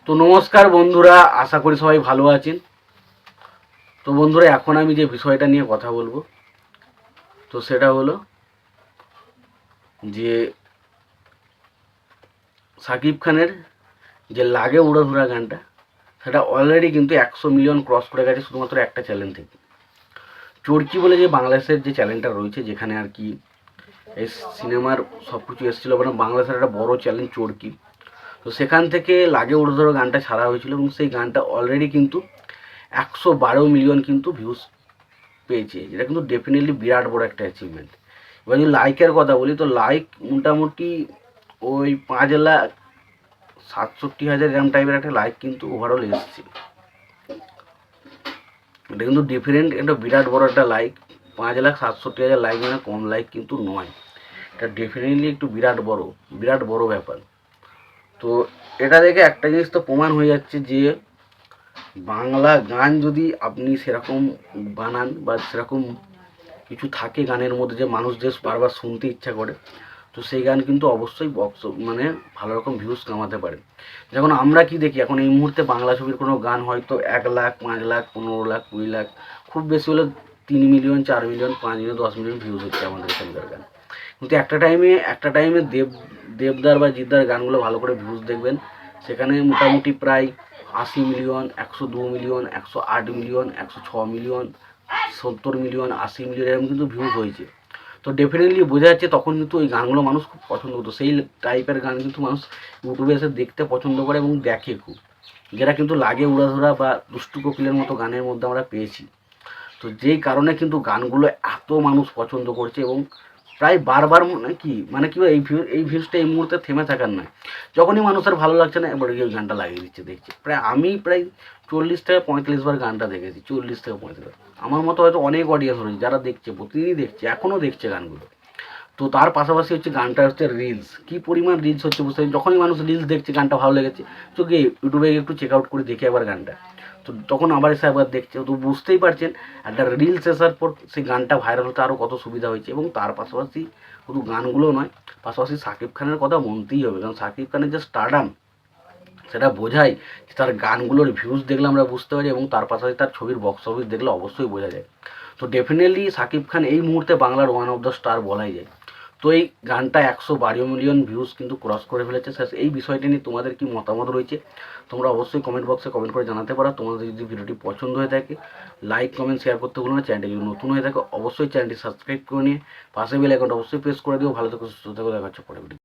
তো নমস্কার বন্ধুরা, আশা করি সবাই ভালো আছেন। তো বন্ধুরা, এখন আমি যে বিষয়টা নিয়ে কথা বলবো, তো সেটা হলো যে সাকিব খানের যে লাগে উড়াধুরা গানটা, সেটা অলরেডি কিন্তু 100 মিলিয়ন ক্রস করে গেছে শুধুমাত্র একটা চ্যানেল থেকে। চরকি বলে যে বাংলাদেশের যে চ্যানেলটা রয়েছে, যেখানে আর কি এই সিনেমার সব কিছু এসেছিলো, মানে বাংলাদেশের একটা বড় চ্যানেল চরকি। তো সেখান থেকে লাগে উড়াধুরা গানটা ছাড়া হয়েছিল এবং সেই গানটা অলরেডি কিন্তু 112 মিলিয়ন কিন্তু ভিউজ পেয়েছে, যেটা কিন্তু ডেফিনেটলি বিরাট বড় একটা অ্যাচিভমেন্ট। এবার যদি লাইকের কথা বলি, তো লাইক মোটামুটি ওই 5,67,000 এরম টাইপের একটা লাইক কিন্তু ওভারঅল এসছে। এটা কিন্তু ডিফারেন্ট, এটা বিরাট বড় একটা লাইক। 5,67,000 লাইক মানে কম লাইক কিন্তু নয়, এটা ডেফিনেটলি একটু বিরাট বড় ব্যাপার। তো এটা দেখে একটা জিনিস তো প্রমাণ হয়ে যাচ্ছে যে বাংলা গান যদি আপনি সেরকম বানান বা সেরকম কিছু থাকে গানের মধ্যে যে মানুষদের বারবার শুনতে ইচ্ছা করে, তো সেই গান কিন্তু অবশ্যই মানে ভালো রকম ভিউজ কামাতে পারে। যেমন আমরা কি দেখি এখন এই মুহূর্তে বাংলা ছবির কোনো গান হয়তো 1 লাখ, 5 লাখ, 15 লাখ, 20 লাখ, খুব বেশি হলে 3 million, 4 million, 5 million, 10 million views হচ্ছে আমাদের এখানকার গান। কিন্তু একটা টাইমে দেবদার বা জিদ্দার গানগুলো ভালো করে ভিউজ দেখবেন, সেখানে মোটামুটি প্রায় 80 million, 102 million, 108 million, 106 million, 70 million, 80 million এরকম কিন্তু ভিউজ হয়েছে। তো ডেফিনেটলি বোঝা যাচ্ছে তখন কিন্তু ওই গানগুলো মানুষ খুব পছন্দ করতো। সেই টাইপের গান কিন্তু মানুষ ইউটিউবে এসে দেখতে পছন্দ করে এবং দেখে খুব, যেটা কিন্তু লাগে উড়াধুরা বা দুষ্টু কোকিলের মতো গানের মধ্যে আমরা পেয়েছি। তো যেই কারণে কিন্তু গানগুলো এত মানুষ পছন্দ করছে এবং প্রায় বারবার মানে কি এই ভিউজটা এই মুহূর্তে থেমে থাকার নয়। যখনই মানুষের ভালো লাগছে না, এবার ওই গানটা লাগিয়ে দিচ্ছে, দেখছে। আমি প্রায় 40 থেকে 45 বার গানটা দেখেছি, 40 থেকে 45 বার। আমার মতো হয়তো অনেক অডিয়েন্স রয়েছে যারা দেখছে, প্রতিদিনই দেখছে, এখনও দেখছে গানগুলো। তো তার পাশাপাশি হচ্ছে গানটা হচ্ছে রিলস, কী পরিমাণ রিলস হচ্ছে বুঝতে পারি। যখনই মানুষ রিলস দেখছে, গানটা ভালো লেগেছে, তো গিয়ে ইউটিউবে একটু চেক আউট করে দেখে আবার গানটা, তো তখন আবার এসে আবার দেখছে। তো বুঝতেই পারছেন একটা রিলস আসার পর সেই গানটা ভাইরাল হতে আরও কত সুবিধা হয়েছে। এবং তার পাশাপাশি শুধু গানগুলো নয়, পাশাপাশি শাকিব খানের কথা বলতেই হবে, কারণ শাকিব খানের যে স্টারডাম, সেটা বোঝায় যে তার গানগুলোর ভিউজ দেখলে আমরা বুঝতে পারি, এবং তার পাশাপাশি তার ছবির বক্স অফিস দেখলে অবশ্যই বোঝা যায়। তো ডেফিনেটলি শাকিব খান এই মুহূর্তে বাংলার ওয়ান অফ দ্য স্টার বলাই যায়। তো এই গানটা 112 মিলিয়ন ভিউজ কিন্তু ক্রস করে ফেলেছে। এই বিষয়টি নিয়ে তোমাদের কি মতামত রয়েছে, তোমরা অবশ্যই কমেন্ট বক্সে কমেন্ট করে জানাতে পারো। তোমাদের যদি ভিডিওটি পছন্দ হয়ে থাকে, লাইক, কমেন্ট, শেয়ার করতে ভুলো না। চ্যানেলটি যদি নতুন হয়ে থাকে, অবশ্যই চ্যানেলটি সাবস্ক্রাইব করে নিয়ে পাশে বেল আইকনটা অবশ্যই প্রেস করে দিও। ভালো থেকো, সুস্থ থেকো, দেখা হচ্ছে পরে ভিডিও।